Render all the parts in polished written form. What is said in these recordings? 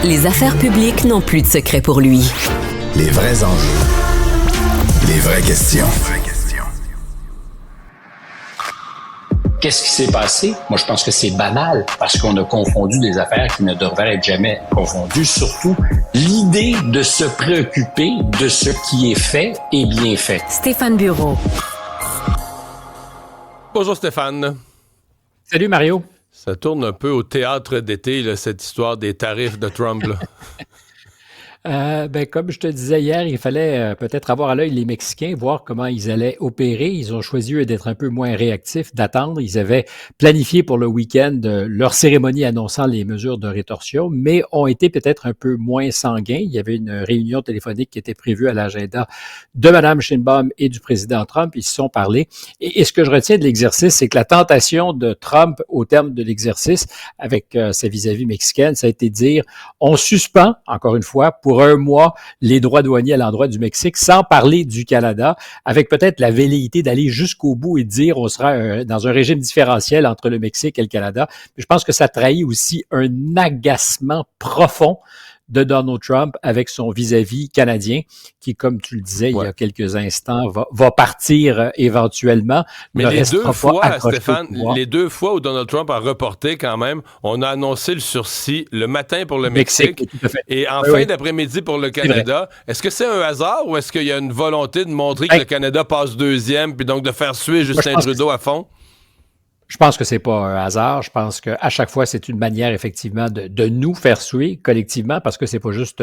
Les affaires publiques n'ont plus de secret pour lui. Les vrais enjeux. Les vraies questions. Qu'est-ce qui s'est passé? Moi, je pense que c'est banal parce qu'on a confondu des affaires qui ne devraient être jamais confondues. Surtout, l'idée de se préoccuper de ce qui est fait et bien fait. Stéphane Bureau. Bonjour Stéphane. Salut Mario. Ça tourne un peu au théâtre d'été, là, cette histoire des tarifs de Trump. Là. Comme je te disais hier, il fallait peut-être avoir à l'œil les Mexicains, voir comment ils allaient opérer. Ils ont choisi, eux, d'être un peu moins réactifs, d'attendre. Ils avaient planifié pour le week-end leur cérémonie annonçant les mesures de rétorsion, mais ont été peut-être un peu moins sanguins. Il y avait une réunion téléphonique qui était prévue à l'agenda de Mme Sheinbaum et du président Trump. Ils se sont parlé. Et ce que je retiens de l'exercice, c'est que la tentation de Trump au terme de l'exercice avec sa vis-à-vis mexicaine, ça a été de dire, on suspend, encore une fois, pour un mois, les droits douaniers à l'endroit du Mexique, sans parler du Canada, avec peut-être la velléité d'aller jusqu'au bout et de dire on sera dans un régime différentiel entre le Mexique et le Canada. Mais je pense que ça trahit aussi un agacement profond de Donald Trump avec son vis-à-vis canadien, qui, comme tu le disais il y a quelques instants, va partir éventuellement. Mais les deux fois, Stéphane, les deux fois où Donald Trump a reporté quand même, on a annoncé le sursis le matin pour le Mexique et en fin d'après-midi pour le Canada. Est-ce que c'est un hasard ou est-ce qu'il y a une volonté de montrer que le Canada passe deuxième puis donc de faire suer Justin Trudeau à fond? Je pense que c'est pas un hasard. Je pense qu'à chaque fois, c'est une manière, effectivement, de nous faire suer collectivement, parce que c'est pas juste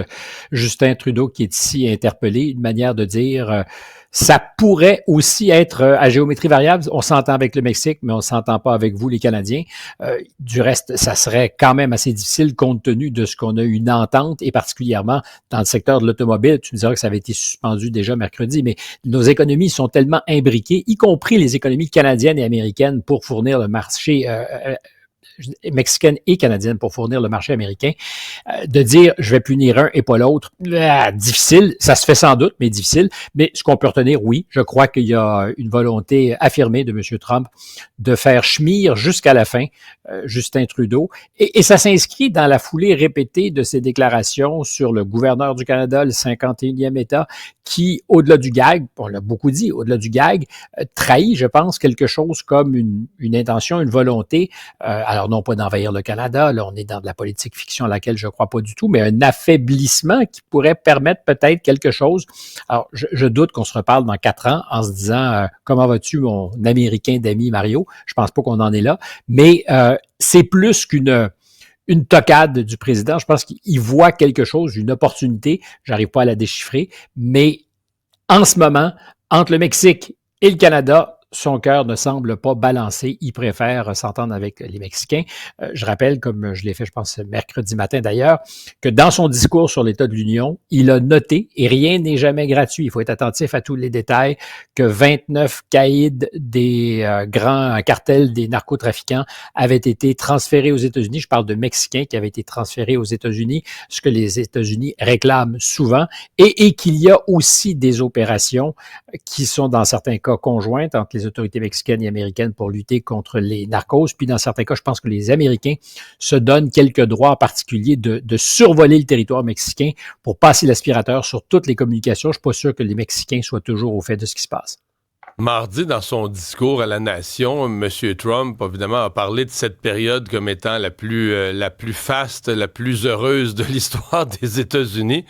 Justin Trudeau qui est ici interpellé. Une manière de dire, ça pourrait aussi être à géométrie variable. On s'entend avec le Mexique, mais on s'entend pas avec vous, les Canadiens. Du reste, ça serait quand même assez difficile compte tenu de ce qu'on a une entente, et particulièrement dans le secteur de l'automobile. Tu me diras que ça avait été suspendu déjà mercredi, mais nos économies sont tellement imbriquées, y compris les économies canadiennes et américaines, pour fournir le marché mexicaine et canadienne pour fournir le marché américain, de dire je vais punir un et pas l'autre, difficile, ça se fait sans doute, mais difficile. Mais ce qu'on peut retenir, oui, je crois qu'il y a une volonté affirmée de M. Trump de faire schmir jusqu'à la fin Justin Trudeau, et ça s'inscrit dans la foulée répétée de ses déclarations sur le gouverneur du Canada, le 51e État, qui, au-delà du gag, on l'a beaucoup dit, au-delà du gag, trahit, je pense, quelque chose comme une intention, une volonté, alors non pas d'envahir le Canada, là on est dans de la politique fiction à laquelle je ne crois pas du tout, mais un affaiblissement qui pourrait permettre peut-être quelque chose. Alors je doute qu'on se reparle dans 4 ans en se disant comment vas-tu mon Américain d'ami Mario? Je pense pas qu'on en est là, mais c'est plus qu'une toquade du président. Je pense qu'il voit quelque chose, une opportunité, j'arrive pas à la déchiffrer, mais en ce moment, entre le Mexique et le Canada, son cœur ne semble pas balancer. Il préfère s'entendre avec les Mexicains. Je rappelle, comme je l'ai fait, je pense, mercredi matin d'ailleurs, que dans son discours sur l'État de l'Union, il a noté, et rien n'est jamais gratuit, il faut être attentif à tous les détails, que 29 caïds des grands cartels des narcotrafiquants avaient été transférés aux États-Unis. Je parle de Mexicains qui avaient été transférés aux États-Unis, ce que les États-Unis réclament souvent, et qu'il y a aussi des opérations qui sont dans certains cas conjointes entre les autorités mexicaines et américaines pour lutter contre les narcos. Puis dans certains cas, je pense que les Américains se donnent quelques droits en particulier de survoler le territoire mexicain pour passer l'aspirateur sur toutes les communications. Je suis pas sûr que les Mexicains soient toujours au fait de ce qui se passe. Mardi, dans son discours à la nation, M. Trump, évidemment, a parlé de cette période comme étant la plus faste, la plus heureuse de l'histoire des États-Unis.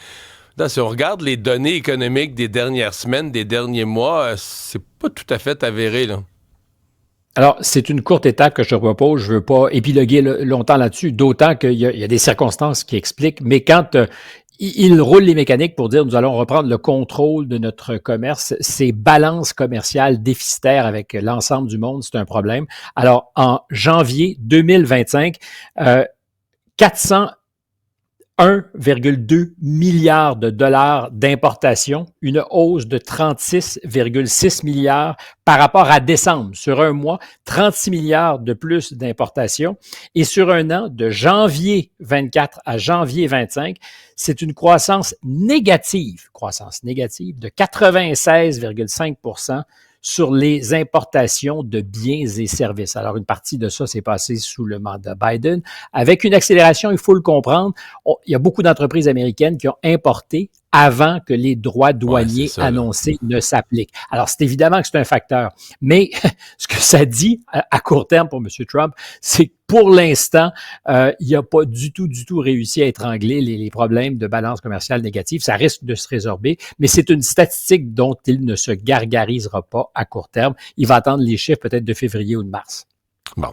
Là, si on regarde les données économiques des dernières semaines, des derniers mois, c'est pas tout à fait avéré, là. Alors, c'est une courte étape que je te propose. Je veux pas épiloguer longtemps là-dessus, d'autant qu'il y a des circonstances qui expliquent. Mais quand il roule les mécaniques pour dire nous allons reprendre le contrôle de notre commerce, ces balances commerciales déficitaires avec l'ensemble du monde, c'est un problème. Alors, en janvier 2025, 1,2 milliard de dollars d'importation, une hausse de 36,6 milliards par rapport à décembre. Sur un mois, 36 milliards de plus d'importation. Et sur un an, de janvier 24 à janvier 25, c'est une croissance négative de 96,5 % sur les importations de biens et services. Alors, une partie de ça s'est passée sous le mandat Biden, avec une accélération, il faut le comprendre. Il y a beaucoup d'entreprises américaines qui ont importé avant que les droits douaniers annoncés ne s'appliquent. Alors, c'est évidemment que c'est un facteur, mais ce que ça dit à court terme pour M. Trump, c'est que pour l'instant, il n'a pas du tout réussi à étrangler les problèmes de balance commerciale négative. Ça risque de se résorber, mais c'est une statistique dont il ne se gargarisera pas à court terme. Il va attendre les chiffres peut-être de février ou de mars. Bon.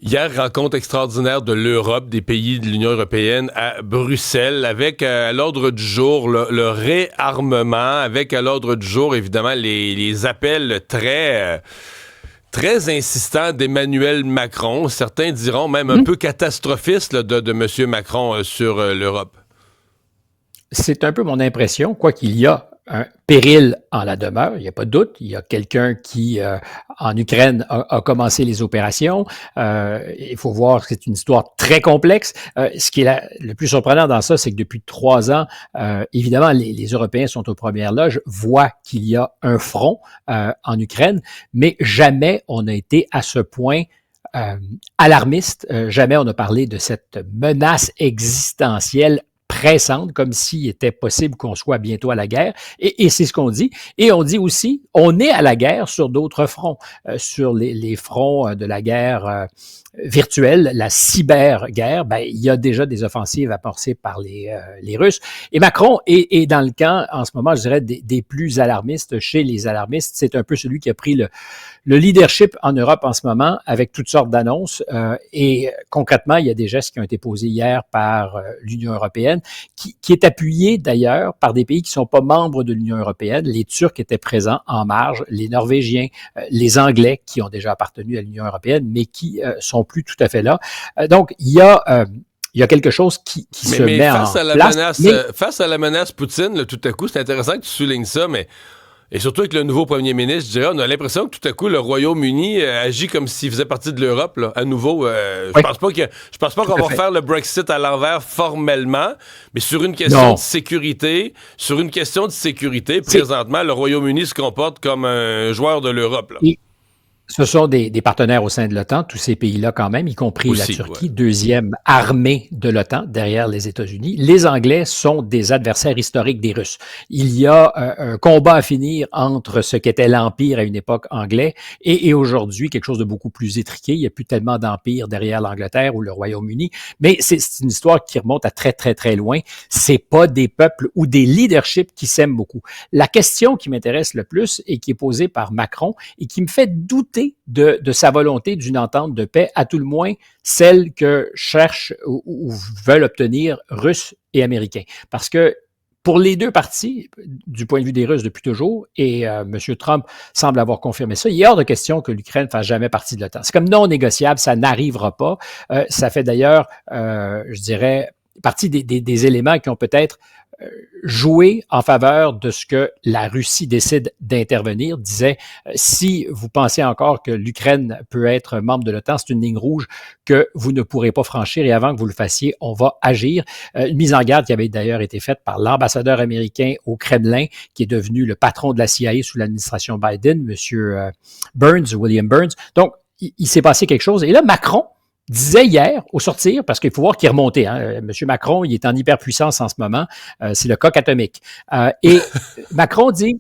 Hier, rencontre extraordinaire de l'Europe, des pays de l'Union européenne à Bruxelles, avec à l'ordre du jour le réarmement, avec à l'ordre du jour, évidemment, les appels très insistants d'Emmanuel Macron. Certains diront même un peu catastrophistes là, de M. Macron sur l'Europe. C'est un peu mon impression, quoi qu'il y a un péril en la demeure, il n'y a pas de doute. Il y a quelqu'un qui, en Ukraine, a commencé les opérations. Il faut voir que c'est une histoire très complexe. Ce qui est le plus surprenant dans ça, c'est que depuis 3 ans, évidemment, les Européens sont aux premières loges, voient qu'il y a un front en Ukraine, mais jamais on n'a été à ce point alarmiste. Jamais on a parlé de cette menace existentielle pressante, comme s'il était possible qu'on soit bientôt à la guerre. Et c'est ce qu'on dit. Et on dit aussi, on est à la guerre sur d'autres fronts, sur les fronts de la guerre virtuelle, la cyberguerre. Ben, il y a déjà des offensives amorcées par les Russes. Et Macron est dans le camp, en ce moment, je dirais, des plus alarmistes. Chez les alarmistes, c'est un peu celui qui a pris le leadership en Europe en ce moment, avec toutes sortes d'annonces. Et concrètement, il y a des gestes qui ont été posés hier par l'Union européenne, qui est appuyé d'ailleurs par des pays qui ne sont pas membres de l'Union européenne. Les Turcs étaient présents en marge, les Norvégiens, les Anglais qui ont déjà appartenu à l'Union européenne, mais qui sont plus tout à fait là. Donc, il y a quelque chose qui se met en place. Face à la menace Poutine, là, tout à coup, c'est intéressant que tu soulignes ça, mais et surtout avec le nouveau premier ministre, je dirais, on a l'impression que tout à coup, le Royaume-Uni agit comme s'il faisait partie de l'Europe, là, à nouveau. Je pense pas qu'on va faire le Brexit à l'envers formellement, mais sur une question de sécurité, présentement, le Royaume-Uni se comporte comme un joueur de l'Europe, là. Ce sont des partenaires au sein de l'OTAN, tous ces pays-là quand même, y compris aussi, la Turquie, deuxième armée de l'OTAN derrière les États-Unis. Les Anglais sont des adversaires historiques des Russes. Il y a un combat à finir entre ce qu'était l'Empire à une époque anglais et aujourd'hui quelque chose de beaucoup plus étriqué. Il n'y a plus tellement d'empire derrière l'Angleterre ou le Royaume-Uni, mais c'est une histoire qui remonte à très, très, très loin. C'est pas des peuples ou des leaderships qui s'aiment beaucoup. La question qui m'intéresse le plus et qui est posée par Macron et qui me fait douter de sa volonté d'une entente de paix, à tout le moins celle que cherchent ou veulent obtenir Russes et Américains. Parce que pour les deux parties, du point de vue des Russes depuis toujours, et M. Trump semble avoir confirmé ça, il est hors de question que l'Ukraine ne fasse jamais partie de l'OTAN. C'est comme non négociable, ça n'arrivera pas. Ça fait d'ailleurs, je dirais, partie des éléments qui ont peut-être jouer en faveur de ce que la Russie décide d'intervenir, disait si vous pensez encore que l'Ukraine peut être membre de l'OTAN, c'est une ligne rouge que vous ne pourrez pas franchir et avant que vous le fassiez, on va agir. Une mise en garde qui avait d'ailleurs été faite par l'ambassadeur américain au Kremlin, qui est devenu le patron de la CIA sous l'administration Biden, M. William Burns. Donc, il s'est passé quelque chose. Et là, Macron disait hier, au sortir, parce qu'il faut voir qu'il est remonté, hein, M. Macron, il est en hyperpuissance en ce moment, c'est le coq atomique. Et Macron dit,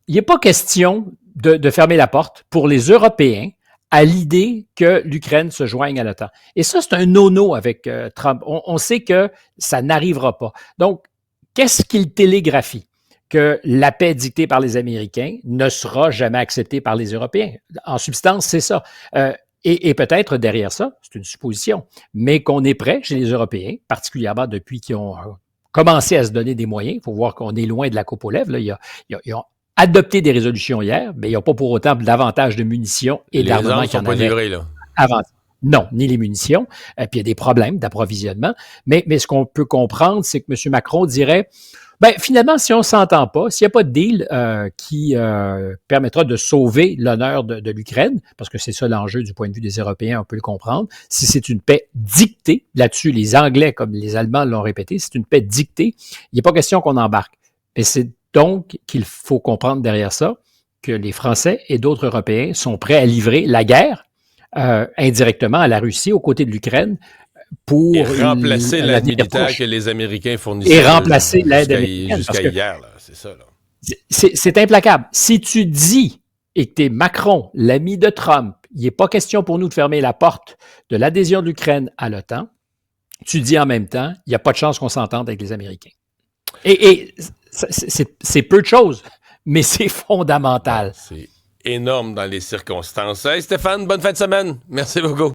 il n'est pas question de fermer la porte pour les Européens à l'idée que l'Ukraine se joigne à l'OTAN. Et ça, c'est un no-no avec Trump. On sait que ça n'arrivera pas. Donc, qu'est-ce qu'il télégraphie? Que la paix dictée par les Américains ne sera jamais acceptée par les Européens. En substance, c'est ça. Et peut-être derrière ça, c'est une supposition, mais qu'on est prêt chez les Européens, particulièrement depuis qu'ils ont commencé à se donner des moyens. Il faut voir qu'on est loin de la coupe aux lèvres. Là. Ils ont adopté des résolutions hier, mais ils n'ont pas pour autant davantage de munitions et d'armements qu'il y en avait livrés, là. Avant. Non, ni les munitions. Puis il y a des problèmes d'approvisionnement. Mais ce qu'on peut comprendre, c'est que M. Macron dirait... Ben, finalement, si on ne s'entend pas, s'il n'y a pas de deal qui permettra de sauver l'honneur de l'Ukraine, parce que c'est ça l'enjeu du point de vue des Européens, on peut le comprendre, si c'est une paix dictée, là-dessus, les Anglais comme les Allemands l'ont répété, c'est une paix dictée, il n'est pas question qu'on embarque. Mais c'est donc qu'il faut comprendre derrière ça que les Français et d'autres Européens sont prêts à livrer la guerre indirectement à la Russie aux côtés de l'Ukraine pour et remplacer l'aide militaire que les Américains fournissaient. Et remplacer l'aide américaine. Jusqu'à hier, là, c'est ça. Là. C'est implacable. Si tu dis et que tu es Macron, l'ami de Trump, il n'est pas question pour nous de fermer la porte de l'adhésion de l'Ukraine à l'OTAN, tu dis en même temps, il n'y a pas de chance qu'on s'entende avec les Américains. Et c'est peu de choses, mais c'est fondamental. C'est énorme dans les circonstances. Hey Stéphane, bonne fin de semaine. Merci beaucoup.